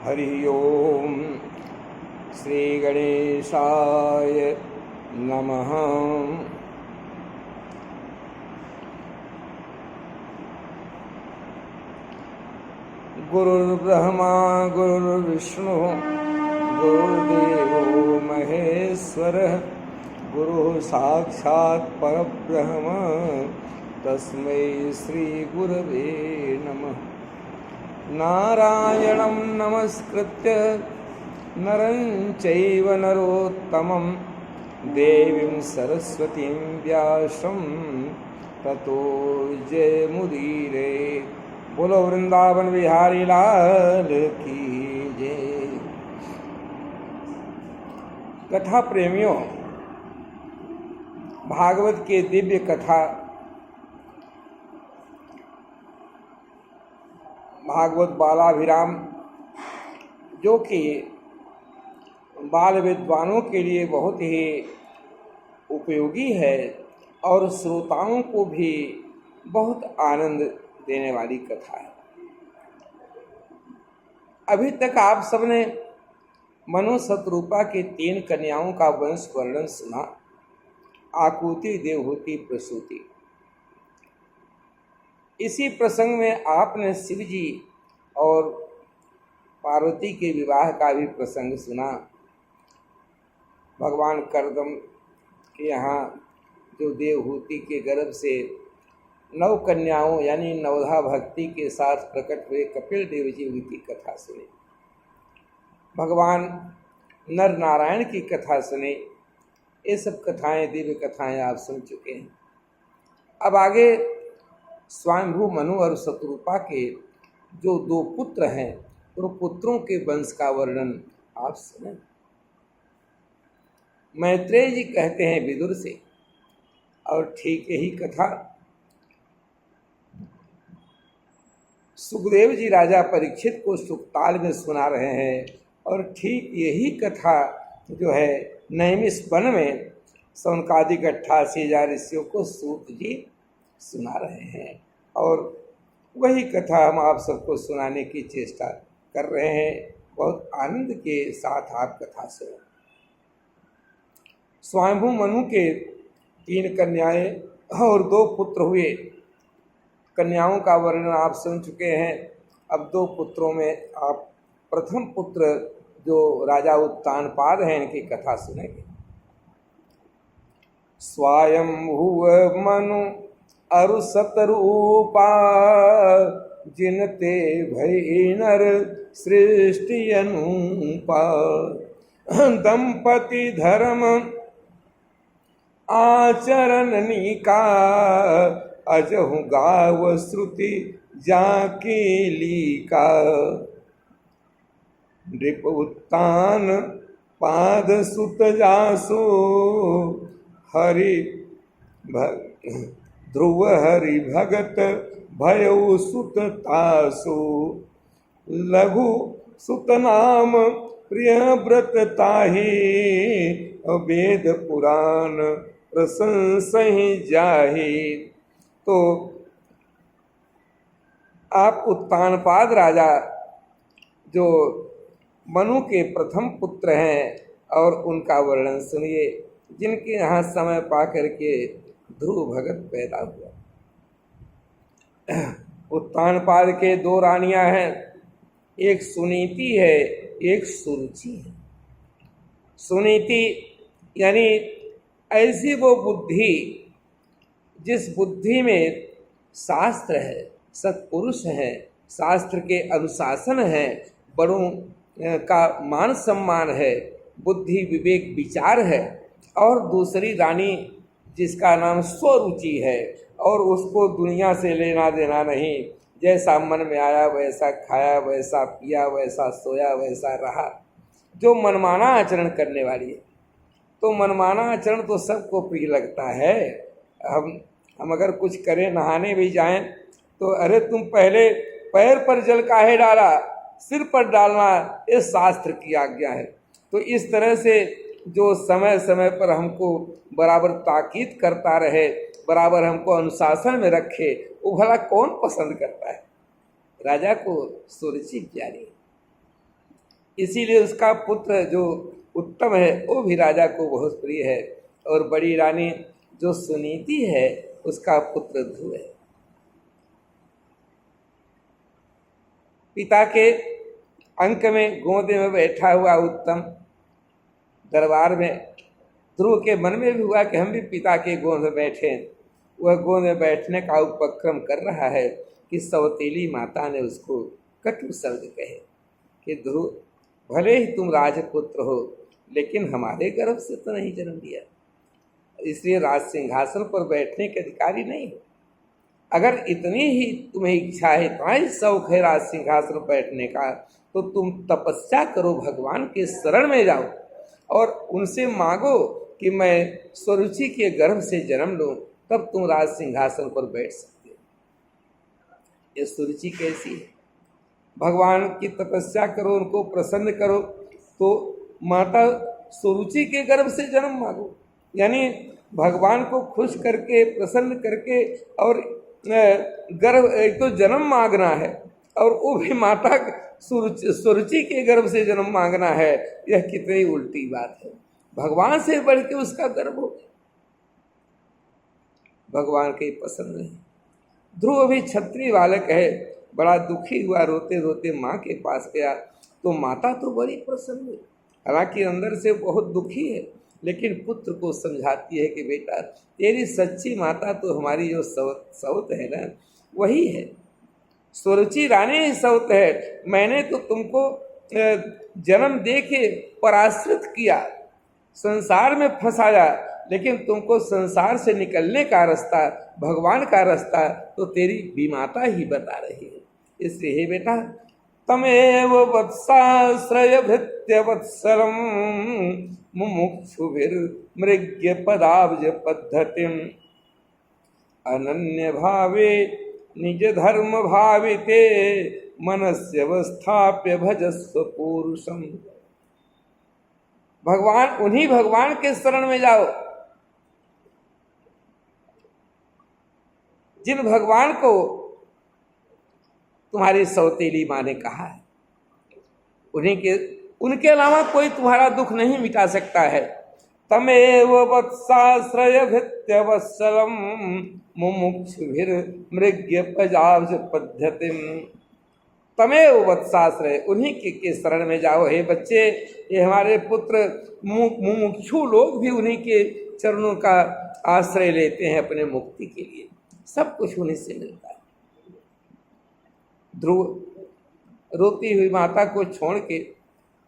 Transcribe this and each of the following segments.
हरि ओम श्री गणेशाय नमः। गुरुर्ब्रह्मा गुरुर्विष्णु गुरुर्देवो महेश्वरः गुरुः साक्षात् परब्रह्म तस्मै श्री गुरवे नमः। नारायणं नमस्कृत्य नरं चैव नरोत्तमं देवीं सरस्वतीं व्यासं ततो जयमुदीरे। बोलो वृंदावन बिहारी लाल की जय। कथा प्रेमियों, भागवत के दिव्य कथा भागवत बालाभिराम, जो कि बाल विद्वानों के लिए बहुत ही उपयोगी है और श्रोताओं को भी बहुत आनंद देने वाली कथा है। अभी तक आप सबने मनु शतरूपा के 3 कन्याओं का वंश वर्णन सुना। आकुति, देवहूति, प्रसूति। इसी प्रसंग में आपने शिव जी और पार्वती के विवाह का भी प्रसंग सुना। भगवान करदम के यहाँ जो देवहूति के गर्भ से 9 कन्याओं यानी नवधा भक्ति के साथ प्रकट हुए कपिल देव जी की कथा सुनी। भगवान नर नारायण की कथा सुनी। ये सब कथाएं, दिव्य कथाएं आप सुन चुके हैं। अब आगे स्वयंभू मनु और शतरूपा के जो 2 पुत्र हैं, उन पुत्रों के वंश का वर्णन आप सुने। मैत्रेय जी कहते हैं विदुर से, और ठीक यही कथा सुखदेव जी राजा परीक्षित को सुखताल में सुना रहे हैं। और ठीक यही कथा जो है नैमिष वन में सौनकादिक 88,000 ऋषियों को सूत जी सुना रहे हैं। और वही कथा हम आप सबको सुनाने की चेष्टा कर रहे हैं। बहुत आनंद के साथ आप कथा सुनो। स्वयंभू मनु के 3 कन्याएं और 2 पुत्र हुए। कन्याओं का वर्णन आप सुन चुके हैं। अब 2 पुत्रों में आप प्रथम पुत्र जो राजा उत्तानपाद हैं, इनकी कथा सुनेंगे। स्वयंभू मनु अरु शतरूपा जिनते भई नर सृष्टि अनुपा। दंपति धर्म आचरण निका अजहु गाव श्रुति जाकी लीका। नृप उत्तान पाद सुत जासु हरि ध्रुव हरि भगत भयउ सुत तासु। लघु सुत नाम प्रिय व्रत ताहि वेद पुराण प्रशंसहि जाहि। तो आप उत्तानपाद राजा जो मनु के प्रथम पुत्र हैं और उनका वर्णन सुनिए, जिनके यहाँ समय पा करके ध्रुव भगत पैदा हुआ। उत्तानपाद के 2 रानियां हैं, एक सुनीति है, एक सुरुचि है। सुनीति यानी ऐसी वो बुद्धि जिस बुद्धि में शास्त्र है, सत्पुरुष है, शास्त्र के अनुशासन है, बड़ों का मान सम्मान है, बुद्धि विवेक विचार है। और दूसरी रानी जिसका नाम स्वरुचि है और उसको दुनिया से लेना देना नहीं, जैसा मन में आया वैसा खाया, वैसा पिया, वैसा सोया, वैसा रहा, जो मनमाना आचरण करने वाली है। तो मनमाना आचरण तो सबको प्रिय लगता है। हम अगर कुछ करें, नहाने भी जाएं तो अरे तुम पहले पैर पर जल काहे डाला, सिर पर डालना ये शास्त्र की आज्ञा है। तो इस तरह से जो समय समय पर हमको बराबर ताकीद करता रहे, बराबर हमको अनुशासन में रखे, वो भला कौन पसंद करता है। राजा को सुरुचि प्यारी। इसीलिए उसका पुत्र जो उत्तम है वो भी राजा को बहुत प्रिय है। और बड़ी रानी जो सुनीति है उसका पुत्र ध्रुव है। पिता के अंक में गोद में बैठा हुआ उत्तम दरबार में, ध्रुव के मन में भी हुआ कि हम भी पिता के गोद में बैठें। वह गोद में बैठने का उपक्रम कर रहा है कि सौतेली माता ने उसको कटु शब्द कहे कि ध्रुव, भले ही तुम राजपुत्र हो लेकिन हमारे गर्भ से तो नहीं जन्म लिया, इसलिए राज सिंहासन पर बैठने के अधिकारी नहीं हो। अगर इतनी ही तुम्हें इच्छा है, इतना ही शौक है राज सिंहासन पर बैठने का, तो तुम तपस्या करो, भगवान के शरण में जाओ और उनसे मांगो कि मैं स्वरुचि के गर्भ से जन्म लूं, तब तुम राज सिंहासन पर बैठ सकते हो। ये सुरुचि कैसी है? भगवान की तपस्या करो, उनको प्रसन्न करो, तो माता सुरुचि के गर्भ से जन्म मांगो, यानी भगवान को खुश करके प्रसन्न करके और गर्भ एक तो जन्म मांगना है और वो भी माता सुरुचि के गर्भ से जन्म मांगना है। यह कितनी उल्टी बात है। भगवान से बढ़ के उसका गर्भ हो, भगवान के पसंद नहीं। ध्रुव भी क्षत्रिय बालक है, बड़ा दुखी हुआ, रोते रोते माँ के पास गया तो माता तो बड़ी प्रसन्न हुई, हालांकि अंदर से बहुत दुखी है, लेकिन पुत्र को समझाती है कि बेटा तेरी सच्ची माता तो हमारी जो सौत है ना वही है, सुरुचि रानी ही सौत है। मैंने तो तुमको जन्म दे के पराश्रित किया, संसार में फंसाया, लेकिन तुमको संसार से निकलने का रास्ता, भगवान का रास्ता तो तेरी विमाता ही बता रही है। इसलिए हे बेटा, तमेव वत्साश्रय भृत्य वत्सलम मुमुक्षुभिर्मृग्य पदाब्ज पद्धतिम अनन्य भावे निज धर्म भाविते मनस्य अवस्थाप्य भजस्व पुरुषम। भगवान, उन्हीं भगवान के शरण में जाओ जिन भगवान को तुम्हारी सौतेली माँ ने कहा है, उनके अलावा कोई तुम्हारा दुख नहीं मिटा सकता है। तमेव वत्साश्रय भृत्य वत्सलम मुमुक्षुभिर्मृग्य पजाब्ज पद्धतिम। तमेव वत्साश्रय, उन्हीं के शरण में जाओ। हे बच्चे, ये हमारे पुत्र मुमुक्षु लोग भी उन्हीं के चरणों का आश्रय लेते हैं अपने मुक्ति के लिए, सब कुछ उन्हीं से मिलता है। ध्रुव रोती हुई माता को छोड़ के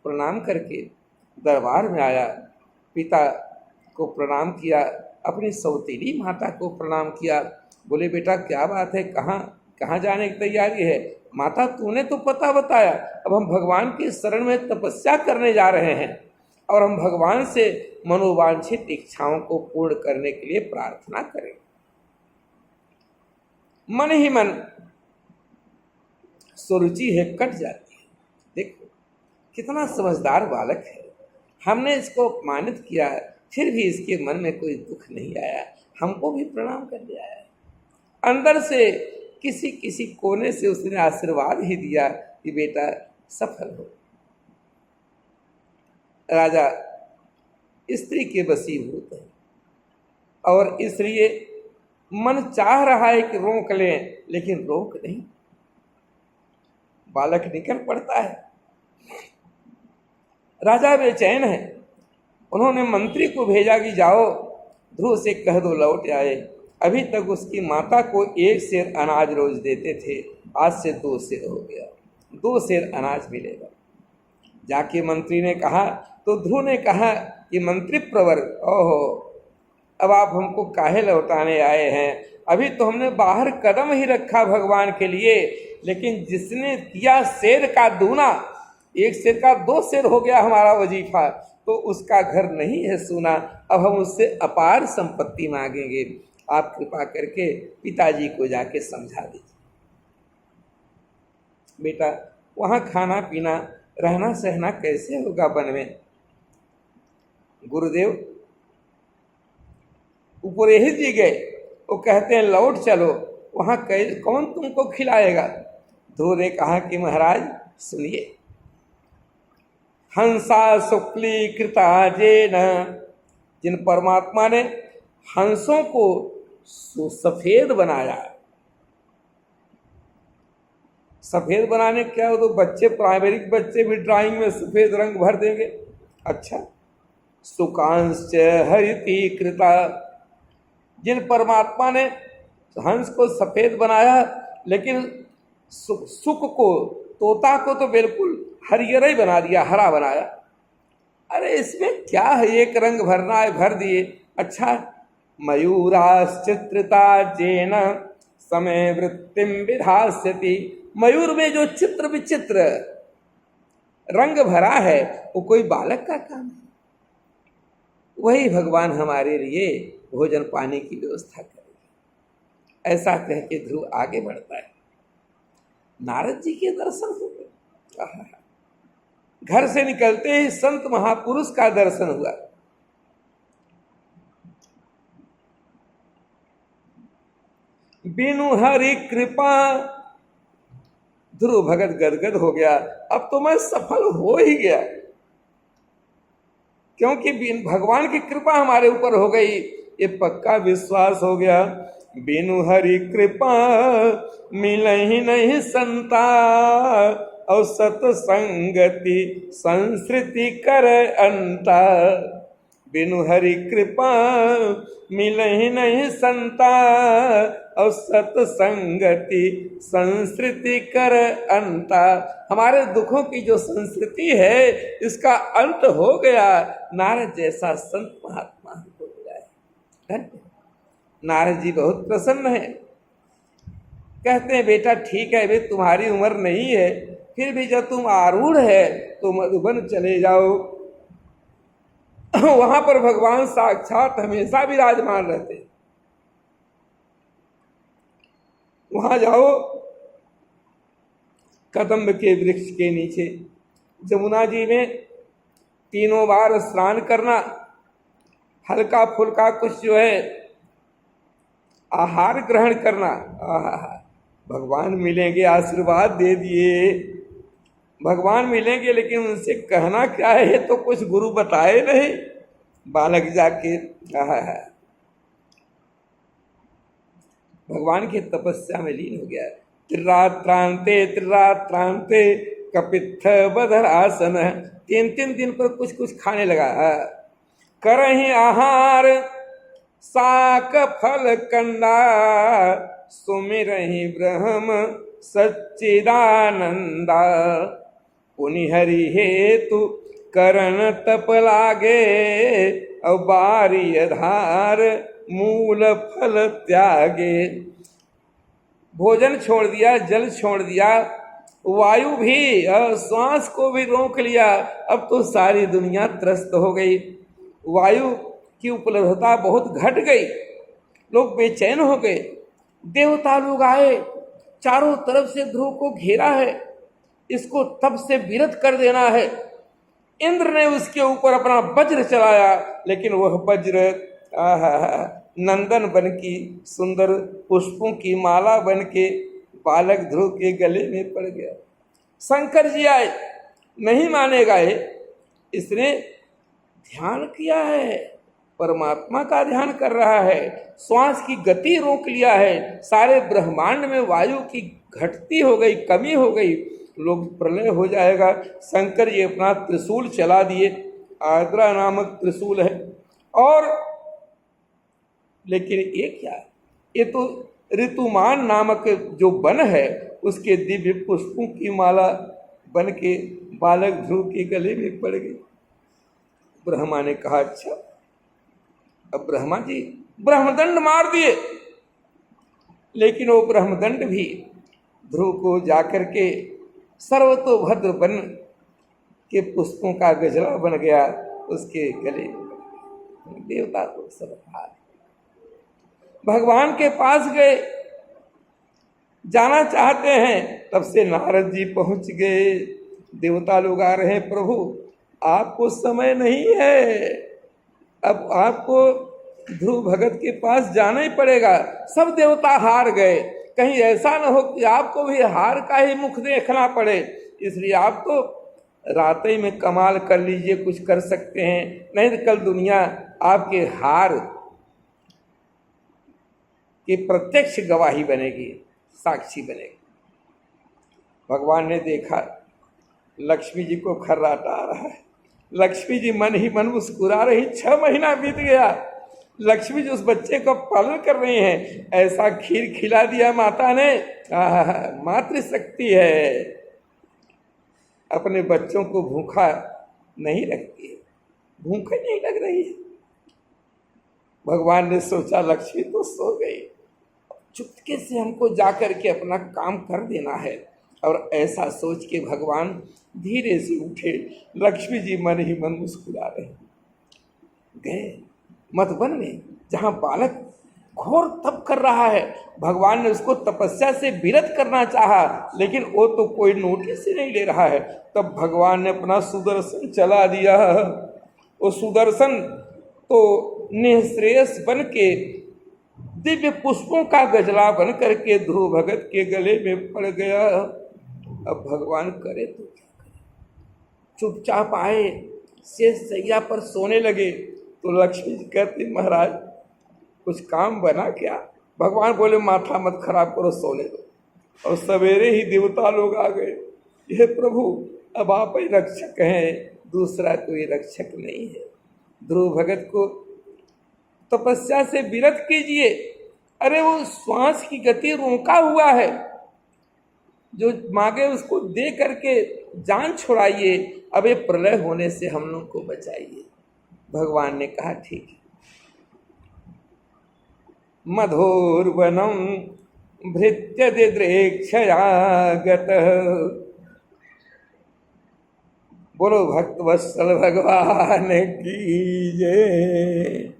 प्रणाम करके दरबार में आया, पिता को प्रणाम किया, अपनी सौतेली माता को प्रणाम किया। बोले बेटा क्या बात है, कहाँ जाने की तैयारी है? माता तूने तो पता बताया, अब हम भगवान के शरण में तपस्या करने जा रहे हैं और हम भगवान से मनोवांछित इच्छाओं को पूर्ण करने के लिए प्रार्थना करें। मन ही मन सुरुचि है कट जाती है। देखो कितना समझदार बालक है, हमने इसको अपमानित किया फिर भी इसके मन में कोई दुख नहीं आया, हमको भी प्रणाम कर दिया है। अंदर से किसी किसी कोने से उसने आशीर्वाद ही दिया कि बेटा सफल हो। राजा स्त्री के वशीभूत है और इसलिए मन चाह रहा है कि रोक लें, लेकिन रोक नहीं, बालक निकल पड़ता है। राजा बेचैन है, उन्होंने मंत्री को भेजा कि जाओ ध्रुव से कह दो लौट आए। अभी तक उसकी माता को 1 सेर अनाज रोज देते थे, आज से 2 सेर हो गया, 2 सेर अनाज मिलेगा। जाके मंत्री ने कहा तो ध्रुव ने कहा कि मंत्री प्रवर, ओहो अब आप हमको काहे लौटाने आए हैं? अभी तो हमने बाहर कदम ही रखा भगवान के लिए, लेकिन जिसने किया शेर का दूना, 1 शेर का 2 शेर हो गया हमारा वजीफा, तो उसका घर नहीं है सूना। अब हम उससे अपार संपत्ति मांगेंगे, आप कृपा करके पिताजी को जाके समझा दीजिए। बेटा वहाँ खाना पीना रहना सहना कैसे होगा वन में? गुरुदेव उपरेहित जी गए, वो कहते हैं लौट चलो, वहाँ कौन तुमको खिलाएगा? ध्रुव ने कहा कि महाराज सुनिए, हंसा शुक्लीकृता जेन, जिन परमात्मा ने हंसों को सफेद बनाया। सफेद बनाने क्या हो, तो बच्चे प्राइमरी बच्चे भी ड्राइंग में सफेद रंग भर देंगे। अच्छा, सुकांश हरिति कृता, जिन परमात्मा ने हंस को सफेद बनाया, लेकिन सुक को, तोता को तो बिल्कुल हरियर ही बना दिया, हरा बनाया। अरे इसमें क्या है, एक रंग भरना है, भर दिए। अच्छा, मयूराश्चित्रिता जेन समय वृत्तिम विधास्यति, मयूर में जो चित्र विचित्र रंग भरा है वो कोई बालक का काम है। वही भगवान हमारे लिए भोजन पानी की व्यवस्था करेगा। ऐसा कह के ध्रुव आगे बढ़ता है। नारद जी के दर्शन हो गए। घर से निकलते ही संत महापुरुष का दर्शन हुआ। बिनु हरि कृपा, ध्रुव भगत गदगद हो गया। अब तो मैं सफल हो ही गया, क्योंकि भगवान की कृपा हमारे ऊपर हो गई, ये पक्का विश्वास हो गया। बिनु हरि कृपा मिलहि नहीं संता, और सतसंगति संस्कृति कर अंता। बिनु हरि कृपा मिलहि नहीं संता, और सतसंगति संस्कृति कर अंता। हमारे दुखों की जो संस्कृति है इसका अंत हो गया। नारद जैसा संत महात्मा हमको मिला है। नारद जी बहुत प्रसन्न है। कहते हैं बेटा ठीक है, वे तुम्हारी उम्र नहीं है, फिर भी जब तुम आरूढ़ है तो मधुबन चले जाओ, वहां पर भगवान साक्षात हमेशा विराजमान रहते। वहां जाओ, कदम्ब के वृक्ष के नीचे जमुना जी में तीनों बार स्नान करना, हल्का फुल्का कुछ जो है आहार ग्रहण करना। भगवान मिलेंगे, आशीर्वाद दे दिए, भगवान मिलेंगे, लेकिन उनसे कहना क्या है ये तो कुछ गुरु बताए नहीं। बालक जाके भगवान की तपस्या में लीन हो गया। त्रिरात्रांते त्रिरात्रांते कपित्थ बधर आसन, 3-3 दिन पर कुछ कुछ खाने लगा। करहि आहार साक फल कंदा, सुमिरहि ब्रह्म सच्चिदानंदा। पुनि हरि हेतु करण तप लागे, और बारी धार मूल फल त्यागे। भोजन छोड़ दिया, जल छोड़ दिया, वायु भी और श्वास को भी रोक लिया। अब तो सारी दुनिया त्रस्त हो गई, वायु की उपलब्धता बहुत घट गई, लोग बेचैन हो गए। देवता लोग आए, चारों तरफ से ध्रुव को घेरा है, इसको तप से विरत कर देना है। इंद्र ने उसके ऊपर अपना वज्र चलाया, लेकिन वह वज्र नंदन बन की सुंदर पुष्पों की माला बन के बालक ध्रुव के गले में पड़ गया। शंकर जी आए, नहीं मानेगा ये, इसने ध्यान किया है, परमात्मा का ध्यान कर रहा है, श्वास की गति रोक लिया है, सारे ब्रह्मांड में वायु की घटती हो गई, कमी हो गई, लोग प्रलय हो जाएगा। शंकर जी अपना त्रिशूल चला दिए, आर्द्रा नामक त्रिशूल है। और लेकिन ये क्या, ये तो ऋतुमान नामक जो वन है उसके दिव्य पुष्पों की माला बन के बालक ध्रुव के गले में पड़ गई। ब्रह्मा ने कहा अच्छा, अब ब्रह्मा जी ब्रह्मदंड मार दिए, लेकिन वो ब्रह्मदंड भी ध्रुव को जाकर के सर्वतोभद्र वन के पुष्पों का गजरा बन गया उसके गले में। देवता को सब हार, भगवान के पास गए, जाना चाहते हैं, तब से नारद जी पहुंच गए। देवता लोग आ रहे हैं, प्रभु आपको समय नहीं है, अब आपको ध्रुव भगत के पास जाना ही पड़ेगा। सब देवता हार गए, कहीं ऐसा न हो कि आपको भी हार का ही मुख देखना पड़े, इसलिए आप तो रात ही में कमाल कर लीजिए, कुछ कर सकते हैं, नहीं तो कल दुनिया आपके हार की प्रत्यक्ष गवाही बनेगी, साक्षी बनेगी। भगवान ने देखा लक्ष्मी जी को खर्राटा आ रहा है, लक्ष्मी जी मन ही मन मुस्कुरा रही। 6 महीना बीत गया, लक्ष्मी जी उस बच्चे को पालन कर रही हैं। ऐसा खीर खिला दिया माता ने, मातृशक्ति है, अपने बच्चों को भूखा नहीं रखती है, भूख नहीं लग रही है। भगवान ने सोचा लक्ष्मी तो सो गई, चुपके से हमको जाकर के अपना काम कर देना है। और ऐसा सोच के भगवान धीरे से उठे। लक्ष्मी जी मन ही मन मुस्कुरा रहे। गए मधुवन में, जहाँ बालक घोर तप कर रहा है। भगवान ने उसको तपस्या से विरत करना चाहा, लेकिन वो तो कोई नोटिस ही नहीं ले रहा है। तब भगवान ने अपना सुदर्शन चला दिया। वो सुदर्शन तो निःश्रेयस बन के दिव्य पुष्पों का गजला बन करके ध्रुव भगत के गले में पड़ गया। अब भगवान करे तो क्या करे, चुपचाप आए, शेष सैया पर सोने लगे। तो लक्ष्मी जी कहती महाराज कुछ काम बना क्या? भगवान बोले माथा मत खराब करो, सोने दो। और सवेरे ही देवता लोग आ गए। हे प्रभु अब आप ही रक्षक हैं, दूसरा कोई रक्षक नहीं है। ध्रुव भगत को तपस्या से विरत कीजिए। अरे वो श्वास की गति रोका हुआ है, जो मांगे उसको दे करके जान छुड़ाइए। अब ये प्रलय होने से हम लोग को बचाइए। भगवान ने कहा ठीक है। मधुर्वनम भृत्य दिद्रेक्षयागत। बोलो भक्त वत्सल भगवान की जय।